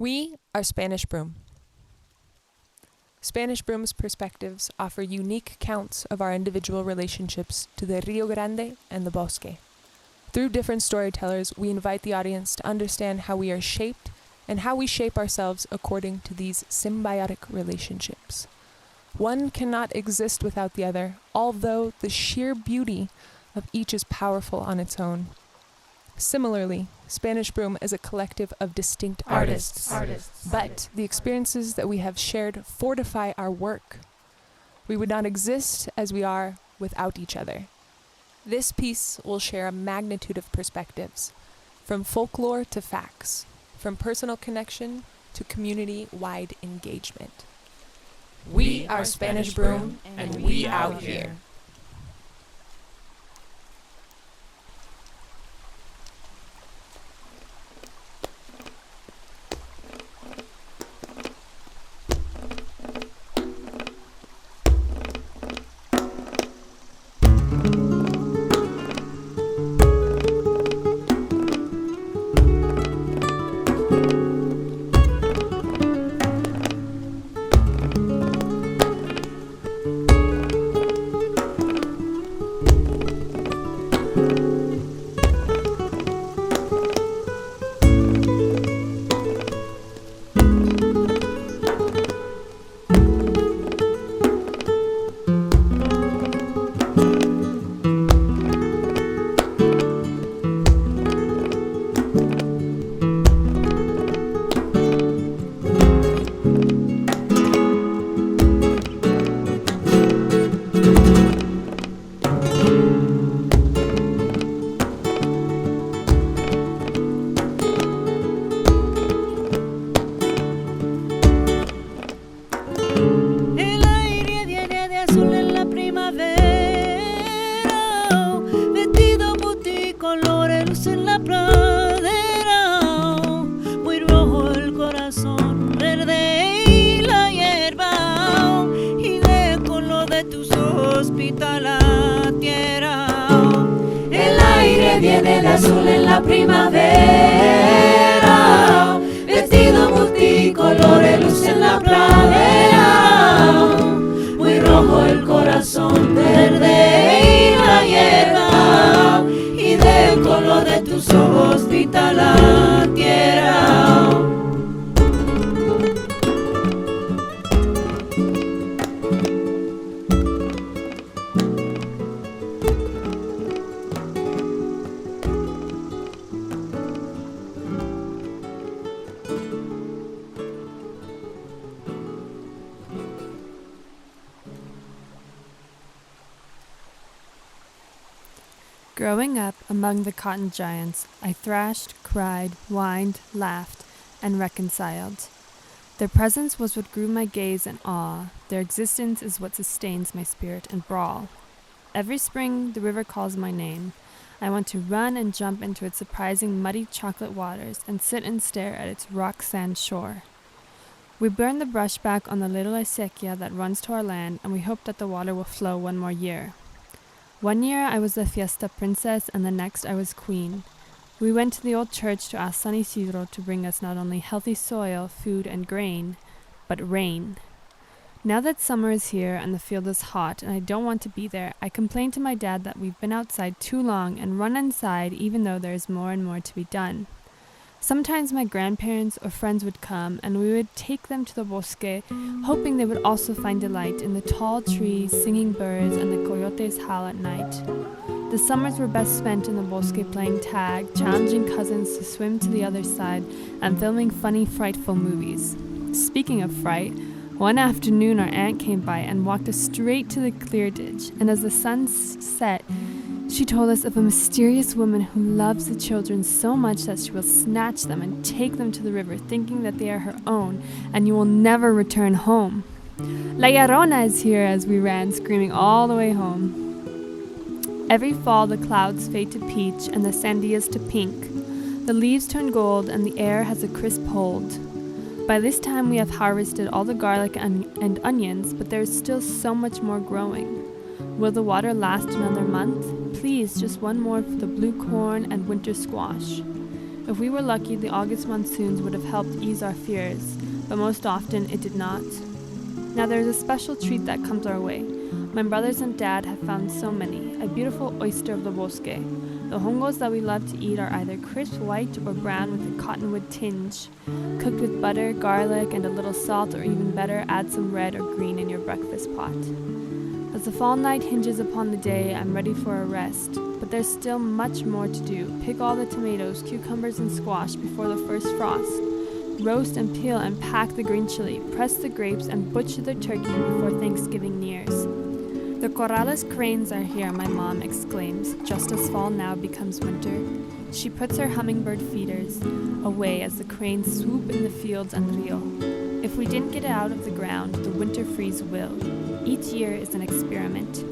We are Spanish Broom. Spanish Broom's perspectives offer unique counts of our individual relationships to the Rio Grande and the Bosque. Through different storytellers, we invite the audience to understand how we are shaped and how we shape ourselves according to these symbiotic relationships. One cannot exist without the other, although the sheer beauty of each is powerful on its own. Similarly, Spanish Broom is a collective of distinct artists, but the experiences that we have shared fortify our work. We would not exist as we are without each other. This piece will share a magnitude of perspectives, from folklore to facts, from personal connection to community-wide engagement. We are Spanish Broom, and we out here. Viene de azul en la primavera, vestido multicolores, luz en la pradera, muy rojo el corazón, verde y la hierba, y del color de tus ojos pinta la tierra. Growing up among the cotton giants, I thrashed, cried, whined, laughed, and reconciled. Their presence was what grew my gaze and awe. Their existence is what sustains my spirit and brawl. Every spring, the river calls my name. I want to run and jump into its surprising muddy chocolate waters and sit and stare at its rock sand shore. We burn the brush back on the little acequia that runs to our land, and we hope that the water will flow one more year. One year I was the fiesta princess, and the next I was queen. We went to the old church to ask San Isidro to bring us not only healthy soil, food, and grain, but rain. Now that summer is here and the field is hot and I don't want to be there, I complain to my dad that we've been outside too long and run inside even though there is more and more to be done. Sometimes my grandparents or friends would come and we would take them to the Bosque, hoping they would also find delight in the tall trees, singing birds, and the coyotes howl at night. The summers were best spent in the Bosque playing tag, challenging cousins to swim to the other side, and filming funny, frightful movies. Speaking of fright, one afternoon our aunt came by and walked us straight to the clear ditch, and as the sun set, she told us of a mysterious woman who loves the children so much that she will snatch them and take them to the river, thinking that they are her own, and you will never return home. La Llorona is here, as we ran, screaming all the way home. Every fall the clouds fade to peach and the sandias to pink. The leaves turn gold and the air has a crisp hold. By this time we have harvested all the garlic and onions, but there is still so much more growing. Will the water last another month? Please, just one more for the blue corn and winter squash. If we were lucky, the August monsoons would have helped ease our fears, but most often it did not. Now there is a special treat that comes our way. My brothers and dad have found so many, a beautiful oyster of the Bosque. The hongos that we love to eat are either crisp white or brown with a cottonwood tinge. Cooked with butter, garlic, and a little salt, or even better, add some red or green in your breakfast pot. As the fall night hinges upon the day, I'm ready for a rest, but there's still much more to do. Pick all the tomatoes, cucumbers, and squash before the first frost. Roast and peel and pack the green chili, press the grapes, and butcher the turkey before Thanksgiving nears. The Corrales cranes are here, my mom exclaims, just as fall now becomes winter. She puts her hummingbird feeders away as the cranes swoop in the fields and rio. If we didn't get it out of the ground, the winter freeze will. Each year is an experiment.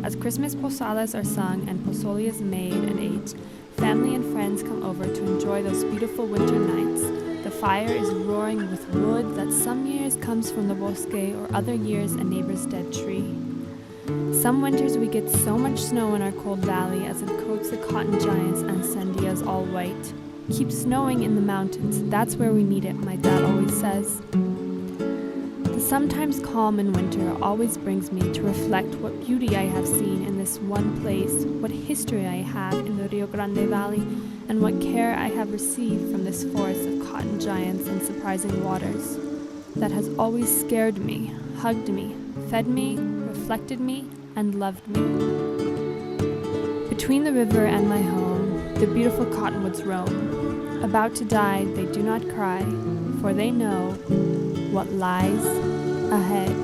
As Christmas posadas are sung and pozole is made and ate, family and friends come over to enjoy those beautiful winter nights. The fire is roaring with wood that some years comes from the Bosque or other years a neighbor's dead tree. Some winters we get so much snow in our cold valley as it coats the cotton giants and sandias all white. Keep snowing in the mountains, that's where we need it, my dad always says. The sometimes calm in winter always brings me to reflect what beauty I have seen in this one place, what history I have in the Rio Grande Valley, and what care I have received from this forest of cotton giants and surprising waters that has always scared me, hugged me, fed me, reflected me, and loved me. Between the river and my home, the beautiful cottonwoods roam. About to die, they do not cry, for they know what lies ahead.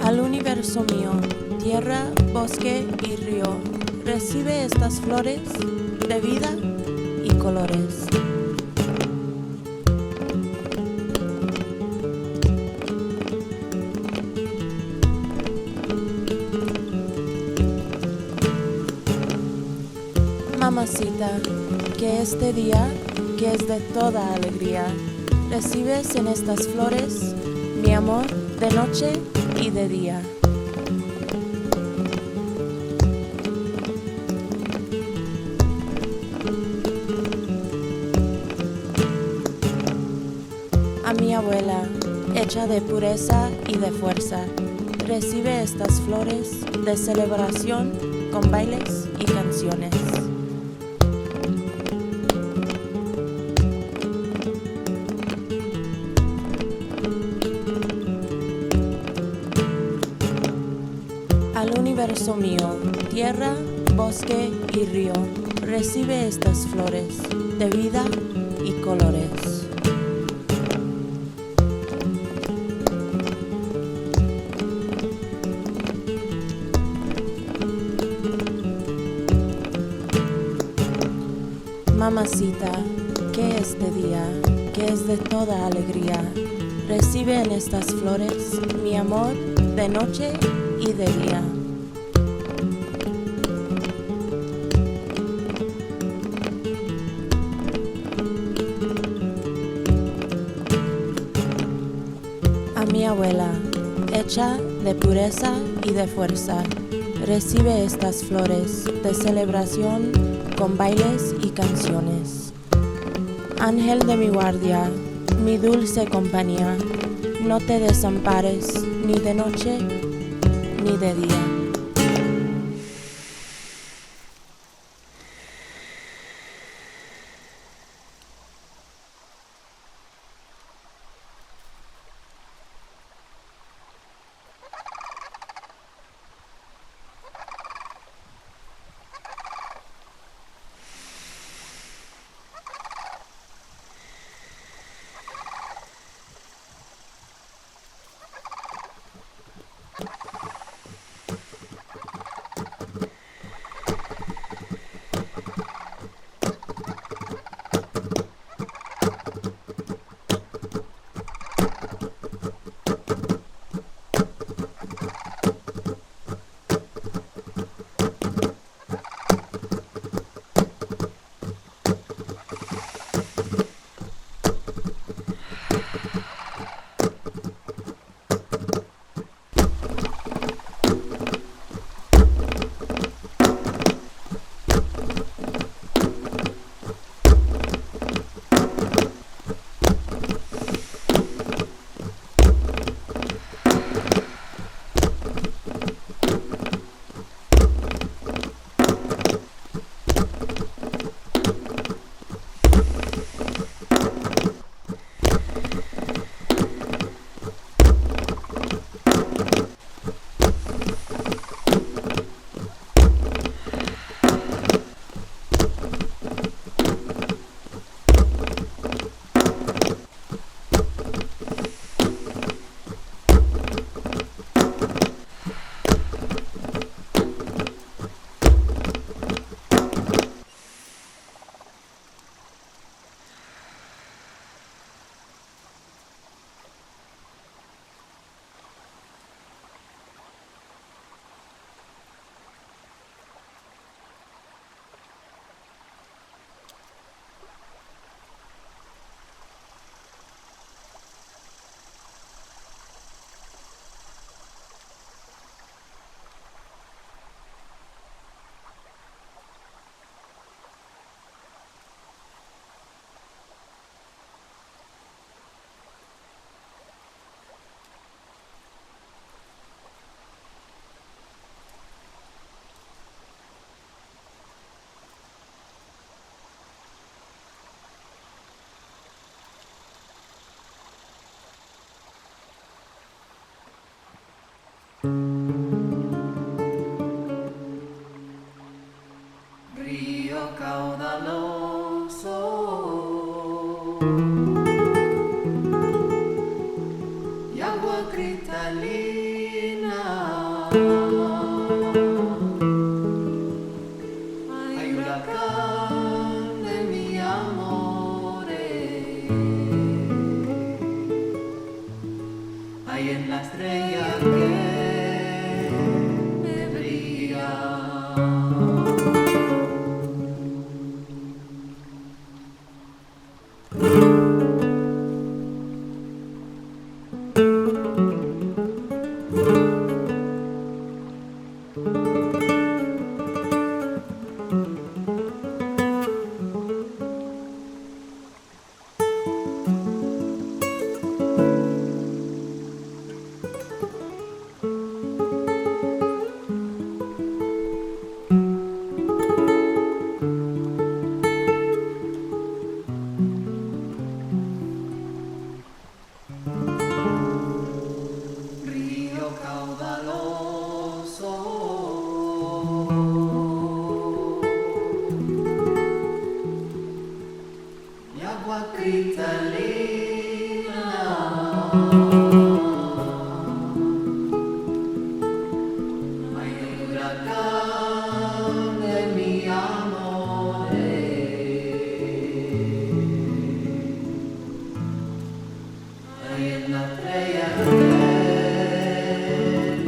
Al universo mío, tierra, bosque y río, recibe estas flores de vida y colores. mamacita, que este día, que es de toda alegría, recibes en estas flores mi amor de noche y de día. A mi abuela, hecha de pureza y de fuerza, recibe estas flores de celebración con bailes y canciones. Al universo mío, tierra, bosque y río, recibe estas flores de vida y colores. Mamacita, que este día, que es de toda alegría, recibe en estas flores mi amor de noche y de día. A mi abuela, hecha de pureza y de fuerza, recibe estas flores de celebración con bailes y canciones. Ángel de mi guardia, mi dulce compañía, no te desampares ni de noche ni de día. Río caudaloso, y agua cristalina. Hay huracán de mi amor, hay en la estrella que me brilla. agua cristalina. Hay el huracán de mi amor. Hay en la estrella que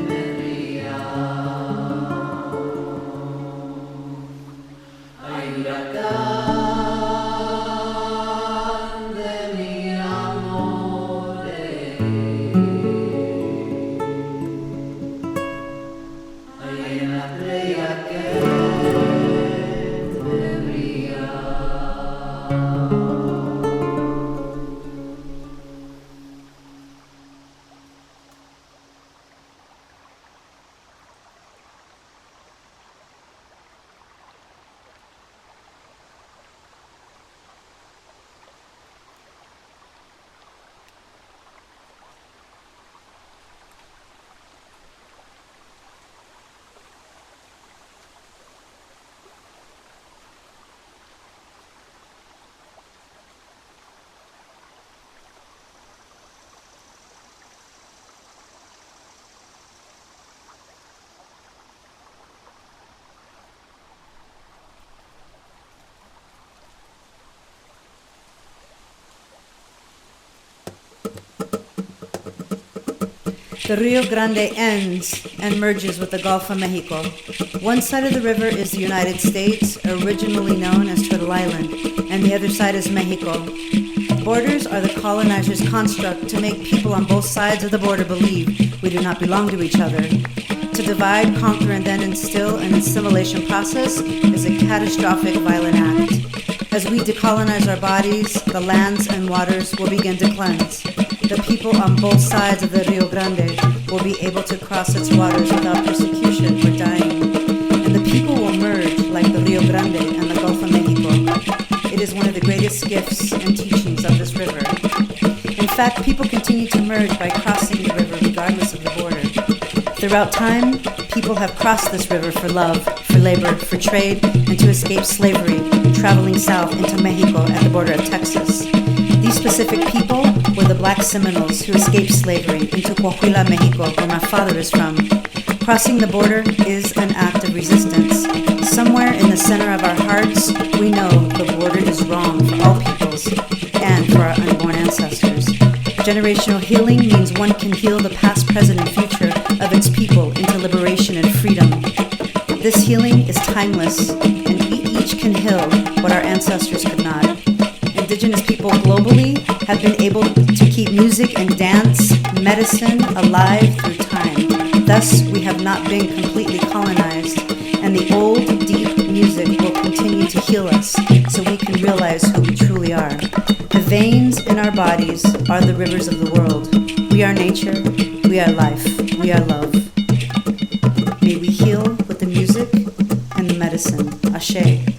me ría. Hay huracán de mi amor. Hay en la estrella que me ría. The Rio Grande ends and merges with the Gulf of Mexico. One side of the river is the United States, originally known as Turtle Island, and the other side is Mexico. Borders are the colonizers' construct to make people on both sides of the border believe we do not belong to each other. To divide, conquer, and then instill an assimilation process is a catastrophic, violent act. As we decolonize our bodies, the lands and waters will begin to cleanse. The people on both sides of the Rio Grande will be able to cross its waters without persecution or dying. And the people will merge like the Rio Grande and the Gulf of Mexico. It is one of the greatest gifts and teachings of this river. In fact, people continue to merge by crossing the river regardless of the border. Throughout time, people have crossed this river for love, for labor, for trade, and to escape slavery, traveling south into Mexico at the border of Texas. These specific people were the black Seminoles who escaped slavery into Coahuila, Mexico, where my father is from. Crossing the border is an act of resistance. Somewhere in the center of our hearts, we know the border is wrong for all peoples and for our unborn ancestors. Generational healing means one can heal the past, present, and future of its people into liberation and freedom. This healing is timeless, and we each can heal what our ancestors could not. Indigenous people globally have been able to keep music and dance, medicine alive through time. Thus, we have not been completely colonized, and the old, deep music will continue to heal us so we can realize who we truly are. The veins in our bodies are the rivers of the world. We are nature, we are life, we are love. May we heal with the music and the medicine. Ashe.